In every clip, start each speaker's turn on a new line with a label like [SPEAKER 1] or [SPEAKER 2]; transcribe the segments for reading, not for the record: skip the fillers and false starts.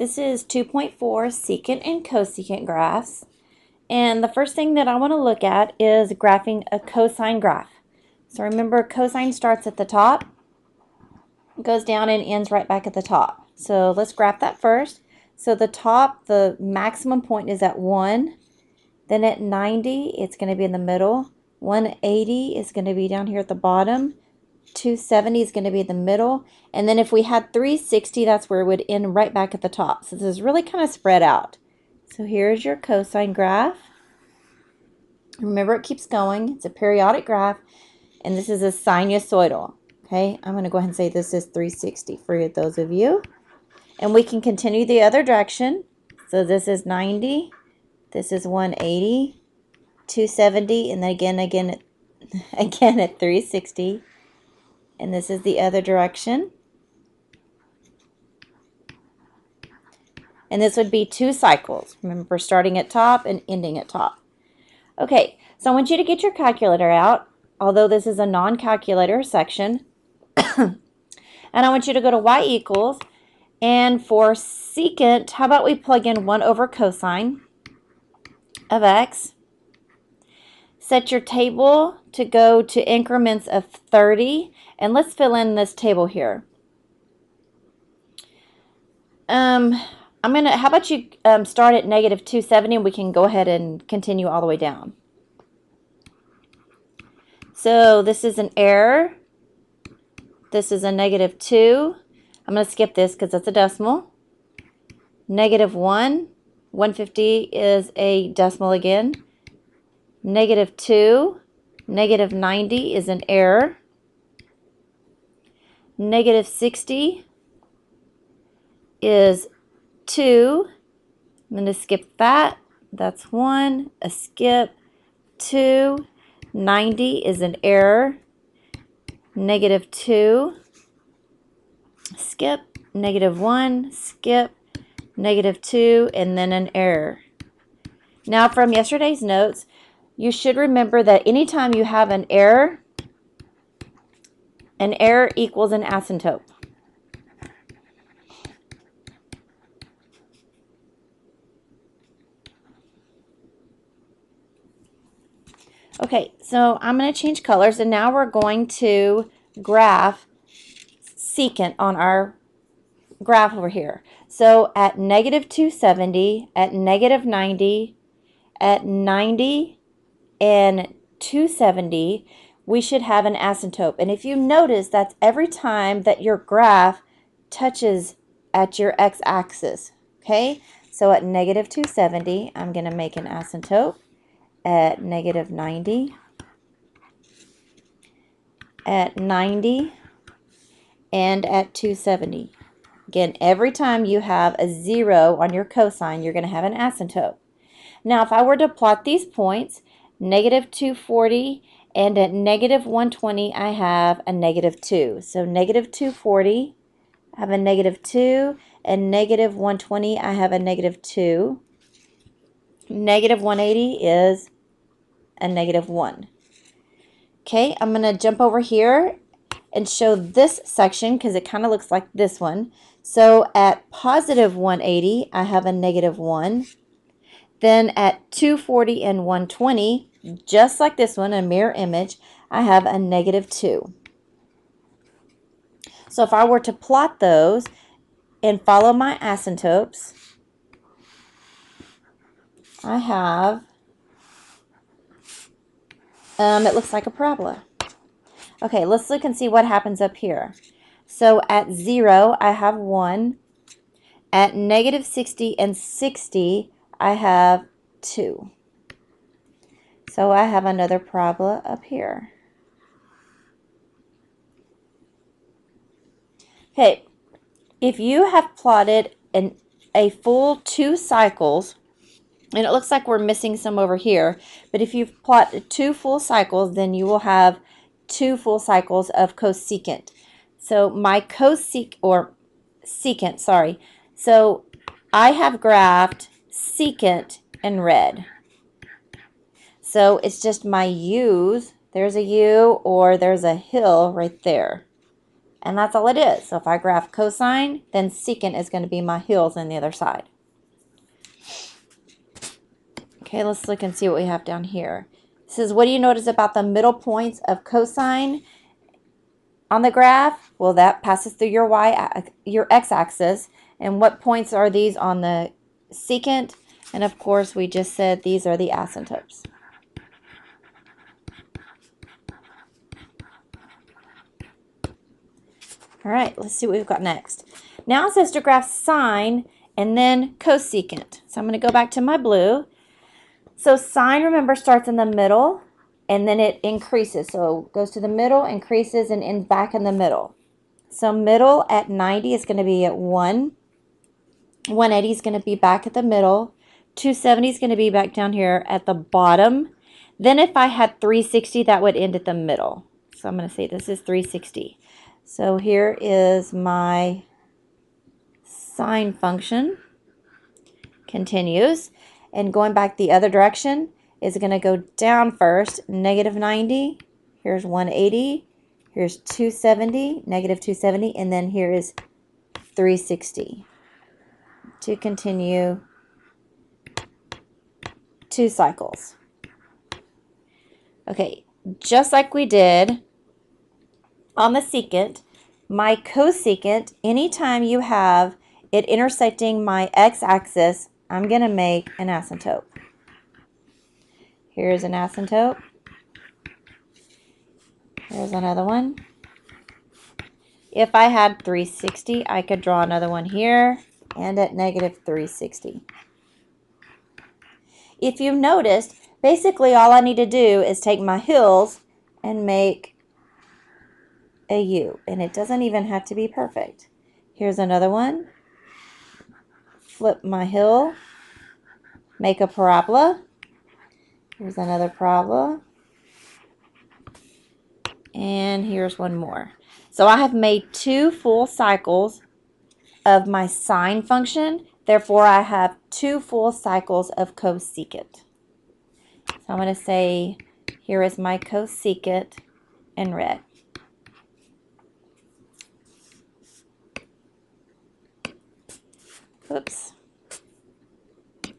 [SPEAKER 1] This is 2.4 secant and cosecant graphs. And the first thing that I want to look at is graphing a cosine graph. So remember, cosine starts at the top, goes down and ends right back at the top. So let's graph that first. So the top, the maximum point is at 1. Then at 90, it's going to be in the middle. 180 is going to be down here at the bottom. 270 is going to be in the middle. And then if we had 360, that's where it would end right back at the top. So this is really kind of spread out. So here's your cosine graph. Remember, it keeps going. It's a periodic graph. And this is a sinusoidal. Okay, I'm going to go ahead and say this is 360 for those of you. And we can continue the other direction. So this is 90. This is 180. 270. And then again at 360. And this is the other direction. And this would be 2 cycles. Remember, starting at top and ending at top. Okay, so I want you to get your calculator out, although this is a non-calculator section. And I want you to go to y equals. And for secant, how about we plug in 1 over cosine of x. Set your table to go to increments of 30. And let's fill in this table here. How about you start at negative 270 and we can go ahead and continue all the way down. So this is an error. This is a negative 2. I'm going to skip this because that's a decimal. Negative 1. 150 is a decimal again. Negative 2. Negative 90 is an error. Negative 60 is 2. I'm going to skip that. That's 1. A skip. 2. 90 is an error. Negative 2. Skip. Negative 1. Skip. Negative 2. And then an error. Now from yesterday's notes, you should remember that anytime you have an error equals an asymptote. Okay, so I'm going to change colors, and now we're going to graph secant on our graph over here. So at negative 270, at negative 90, at 90, and 270, we should have an asymptote. And if you notice, that's every time that your graph touches at your x-axis. Okay, so at negative 270, I'm going to make an asymptote. At negative 90, at 90, and at 270. Again, every time you have a 0 on your cosine, you're going to have an asymptote. Now, if I were to plot these points, negative 240, and at negative 120, I have a negative 2. So negative 240, I have a negative 2, and negative 120, I have a negative 2. Negative 180 is a negative 1. Okay, I'm going to jump over here and show this section because it kind of looks like this one. So at positive 180, I have a negative 1. Then at 240 and 120, just like this one, a mirror image, I have a negative 2. So if I were to plot those and follow my asymptotes, I have, it looks like a parabola. Okay, let's look and see what happens up here. So at 0, I have 1. At negative 60 and 60, I have 2. So I have another parabola up here. Okay, if you have plotted a full 2 cycles, and it looks like we're missing some over here, but if you've plotted 2 full cycles, then you will have 2 full cycles of cosecant. So my secant, sorry. So I have graphed secant in red. So it's just my U's. There's a U or there's a hill right there. And that's all it is. So if I graph cosine, then secant is going to be my hills on the other side. Okay, let's look and see what we have down here. It says, what do you notice about the middle points of cosine on the graph? Well, that passes through your x-axis. And what points are these on the secant? And of course, we just said these are the asymptotes. All right, let's see what we've got next. Now it says to graph sine and then cosecant. So I'm going to go back to my blue. So sine, remember, starts in the middle and then it increases. So it goes to the middle, increases, and ends back in the middle. So middle at 90 is going to be at 1. 180 is going to be back at the middle. 270 is going to be back down here at the bottom. Then if I had 360, that would end at the middle. So I'm going to say this is 360. So here is my sine function. Continues. And going back the other direction is going to go down first. Negative 90. Here's 180. Here's 270. Negative 270. And then here is 360. To continue 2 cycles. Okay, just like we did on the secant, my cosecant, anytime you have it intersecting my x-axis, I'm going to make an asymptote. Here's an asymptote. Here's another one. If I had 360, I could draw another one here and at negative 360. If you've noticed, basically all I need to do is take my hills and make a U, and it doesn't even have to be perfect. Here's another one. Flip my hill, make a parabola. Here's another parabola. And here's one more. So I have made 2 full cycles of my sine function. Therefore, I have 2 full cycles of cosecant. So I'm going to say, here is my cosecant in red. Oops. It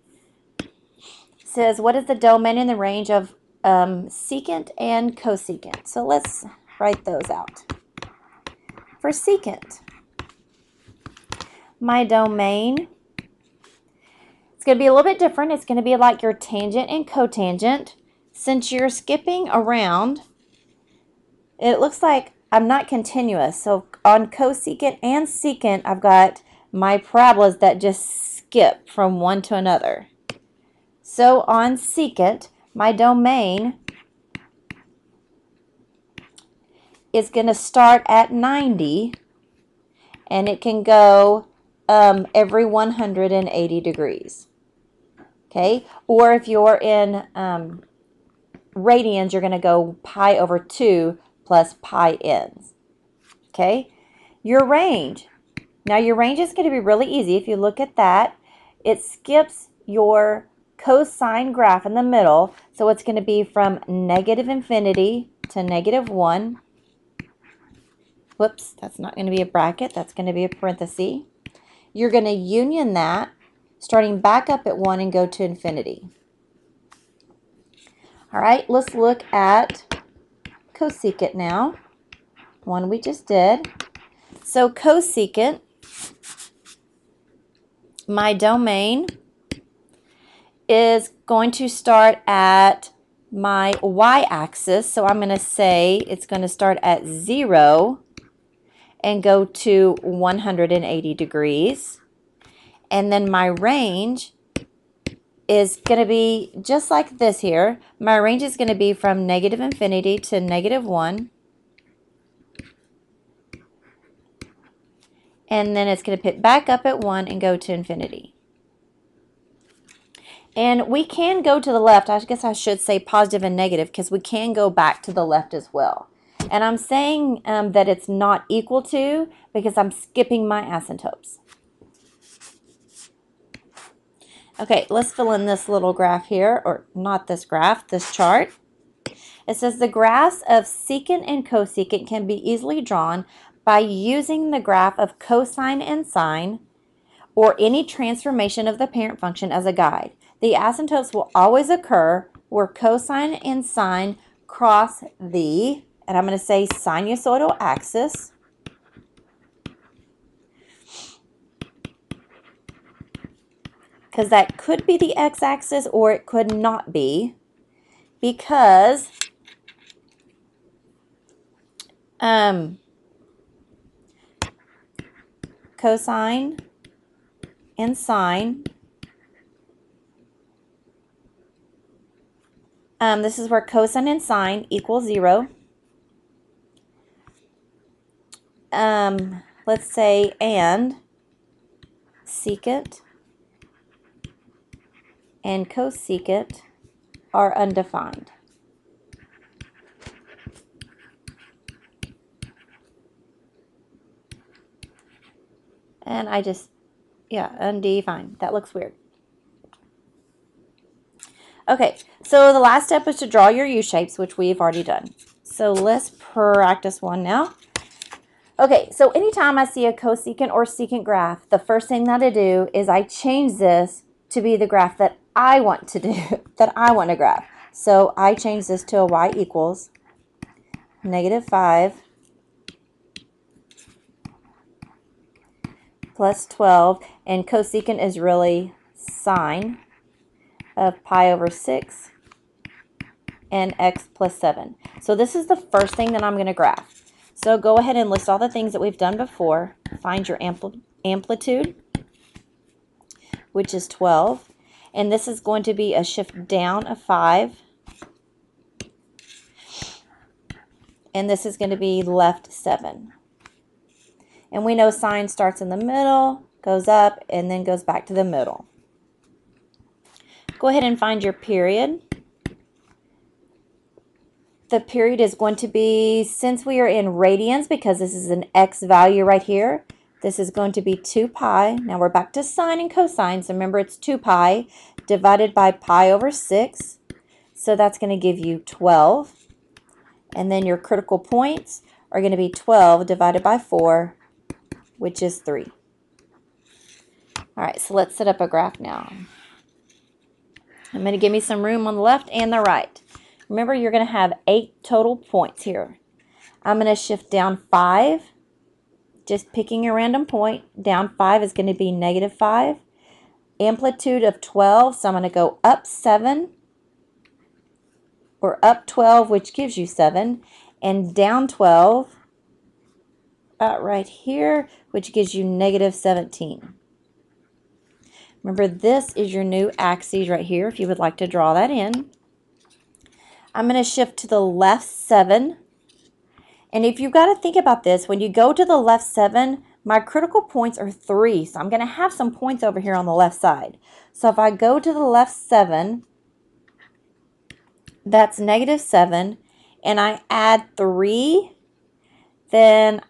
[SPEAKER 1] says, what is the domain in the range of secant and cosecant? So let's write those out. For secant, my domain, it's going to be a little bit different. It's going to be like your tangent and cotangent. Since you're skipping around, it looks like I'm not continuous. So on cosecant and secant, I've got my parabolas that just skip from one to another. So on secant, my domain is going to start at 90, and it can go every 180 degrees. Okay, or if you're in radians, you're going to go pi over 2 plus pi n's. Okay, your range. Now your range is going to be really easy. If you look at that, it skips your cosine graph in the middle. So it's going to be from negative infinity to negative 1. Whoops, that's not going to be a bracket. That's going to be a parenthesis. You're going to union that, starting back up at 1 and go to infinity. All right, let's look at cosecant now. One we just did. So cosecant, my domain is going to start at my y-axis. So I'm going to say it's going to start at 0 and go to 180 degrees. And then my range is going to be just like this here. My range is going to be from negative infinity to negative 1. And then it's going to pick back up at 1 and go to infinity. And we can go to the left. I guess I should say positive and negative, because we can go back to the left as well. And I'm saying that it's not equal to, because I'm skipping my asymptotes. Okay, let's fill in this little graph here, or not this graph, this chart. It says the graphs of secant and cosecant can be easily drawn by using the graph of cosine and sine or any transformation of the parent function as a guide. The asymptotes will always occur where cosine and sine cross the, and I'm going to say sinusoidal axis, because that could be the x-axis or it could not be, because cosine and sine, this is where cosine and sine equal 0. Let's say and secant and cosecant are undefined. And I just, undefined. That looks weird. Okay, so the last step is to draw your U-shapes, which we've already done. So let's practice one now. Okay, so anytime I see a cosecant or secant graph, the first thing that I do is I change this to be the graph that I want to do, that I want to graph. So I change this to a y equals -5 plus 12, and cosecant is really sine of pi over 6 and x plus 7. So this is the first thing that I'm going to graph. So go ahead and list all the things that we've done before. Find your amplitude, which is 12. And this is going to be a shift down of 5. And this is going to be left 7. And we know sine starts in the middle, goes up, and then goes back to the middle. Go ahead and find your period. The period is going to be, since we are in radians, because this is an x value right here, this is going to be 2 pi. Now we're back to sine and cosine, so remember it's 2 pi divided by pi over 6. So that's going to give you 12. And then your critical points are going to be 12 divided by 4, which is 3. All right, so let's set up a graph now. I'm going to give me some room on the left and the right. Remember, you're going to have 8 total points here. I'm going to shift down 5, just picking a random point. Down 5 is going to be -5. Amplitude of 12, so I'm going to go up 7, or up 12, which gives you 7, and down 12, about right here, which gives you -17. Remember, this is your new axis right here, if you would like to draw that in. I'm going to shift to the left 7. And if you've got to think about this, when you go to the left 7, my critical points are 3. So I'm going to have some points over here on the left side. So if I go to the left 7, that's -7, and I add 3, then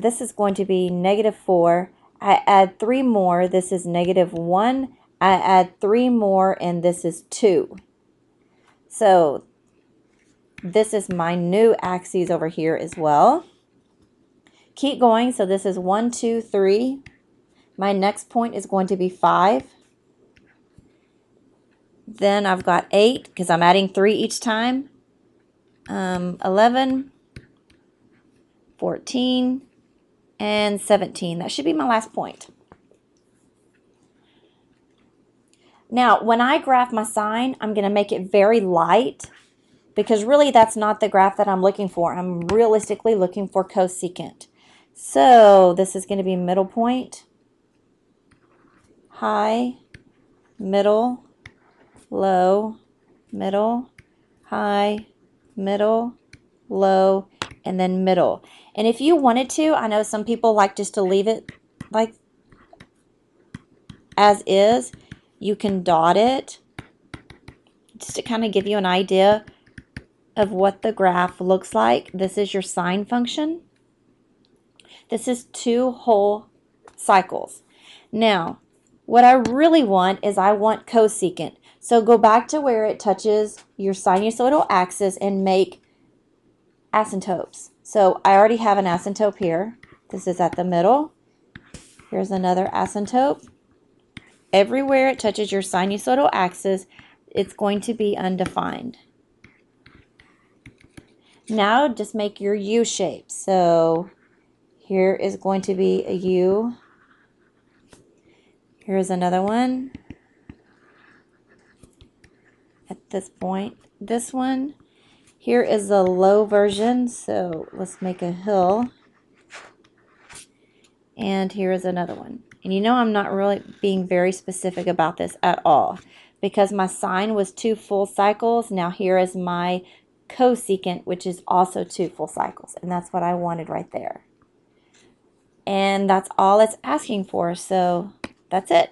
[SPEAKER 1] this is going to be -4. I add 3 more, this is -1. I add 3 more, and this is 2. So this is my new axis over here as well. Keep going, so this is 1, 2, 3. My next point is going to be 5. Then I've got 8, because I'm adding 3 each time. 11, 14, and 17. That should be my last point. Now, when I graph my sine, I'm going to make it very light, because really that's not the graph that I'm looking for. I'm realistically looking for cosecant. So this is going to be middle point, high, middle, low, middle, high, middle, low, and then middle. And if you wanted to, I know some people like just to leave it like as is. You can dot it just to kind of give you an idea of what the graph looks like. This is your sine function. This is 2 whole cycles. Now, what I really want is I want cosecant. So go back to where it touches your sinusoidal axis and make asymptotes. So I already have an asymptote here. This is at the middle. Here's another asymptote. Everywhere it touches your sinusoidal axis, it's going to be undefined. Now just make your U shape. So here is going to be a U. Here's another one. At this point, this one. Here is the low version, so let's make a hill. And here is another one. And you know I'm not really being very specific about this at all because my sine was 2 full cycles. Now here is my cosecant, which is also 2 full cycles. And that's what I wanted right there. And that's all it's asking for, so that's it.